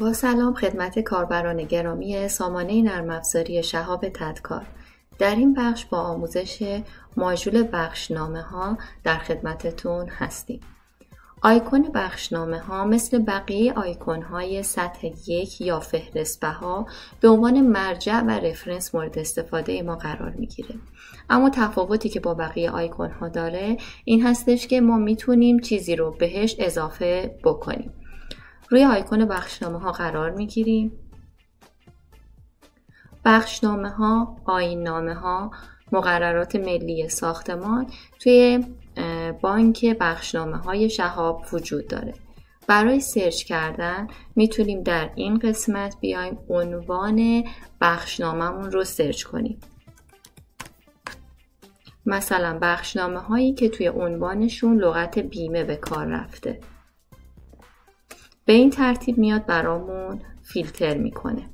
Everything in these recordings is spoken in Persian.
با سلام خدمت کاربران گرامی سامانه نرم افزاری شهاب تدکار. در این بخش با آموزش ماژول بخشنامه ها در خدمتتون هستیم. آیکون بخشنامه ها مثل بقیه آیکون های سطح 1 یا فهرست بها به عنوان مرجع و رفرنس مورد استفاده ما قرار میگیره. اما تفاوتی که با بقیه آیکون ها داره این هستش که ما میتونیم چیزی رو بهش اضافه بکنیم. روی آیکون بخشنامه ها قرار میگیریم. بخشنامه ها، آیین نامه ها، مقررات ملی ساختمان توی بانک بخشنامه های شهاب وجود داره. برای سرچ کردن میتونیم در این قسمت بیایم عنوان بخشنامه‌مون رو سرچ کنیم. مثلا بخشنامه هایی که توی عنوانشون لغت بیمه به کار رفته. به این ترتیب میاد برامون فیلتر میکنه.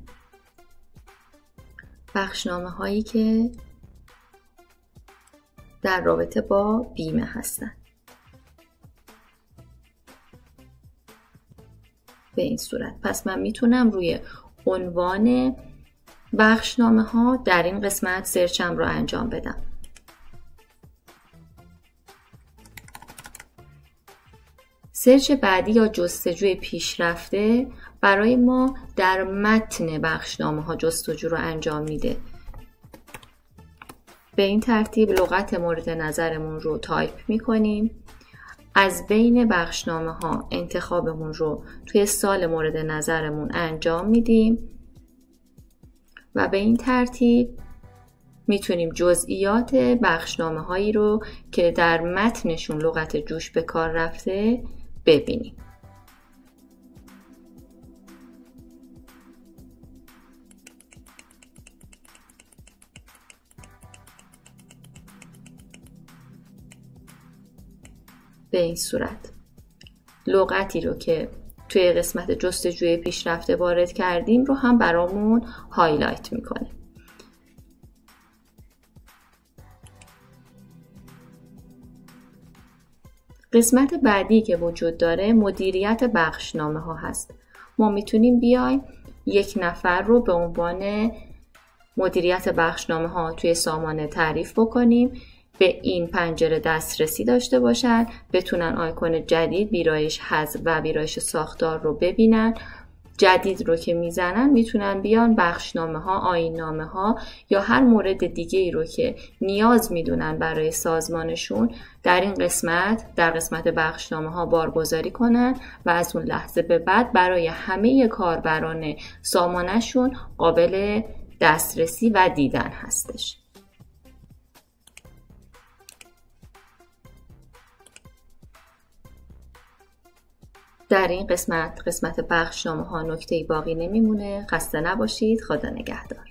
بخشنامه هایی که در رابطه با بیمه هستن. به این صورت. پس من میتونم روی عنوان بخشنامه ها در این قسمت سرچم رو انجام بدم. سرچ بعدی یا جستجوی پیشرفته برای ما در متن بخشنامه ها جستجو رو انجام میده. به این ترتیب لغت مورد نظرمون رو تایپ میکنیم. از بین بخشنامه ها انتخابمون رو توی سال مورد نظرمون انجام میدیم و به این ترتیب میتونیم جزئیات بخشنامه هایی رو که در متنشون لغت جوش به کار رفته ببینیم. به این صورت لغتی رو که توی قسمت جستجوی پیشرفته وارد کردیم رو هم برامون هایلایت میکنه. قسمت بعدی که وجود داره مدیریت بخشنامه ها هست. ما میتونیم بیایم یک نفر رو به عنوان مدیریت بخشنامه ها توی سامانه تعریف بکنیم، به این پنجره دسترسی داشته باشن، بتونن آیکون جدید، ویرایش حذف و ویرایش ساختار رو ببینن. جدید رو که میزنن میتونن بیان بخشنامه ها، آیین نامه ها یا هر مورد دیگه ای رو که نیاز میدونن برای سازمانشون در این قسمت، در قسمت بخشنامه ها بارگذاری کنن و از اون لحظه به بعد برای همه کاربران سامانشون قابل دسترسی و دیدن هستش. در این قسمت بخشنامه ها نکته‌ای باقی نمیمونه. خسته نباشید. خدا نگهدار.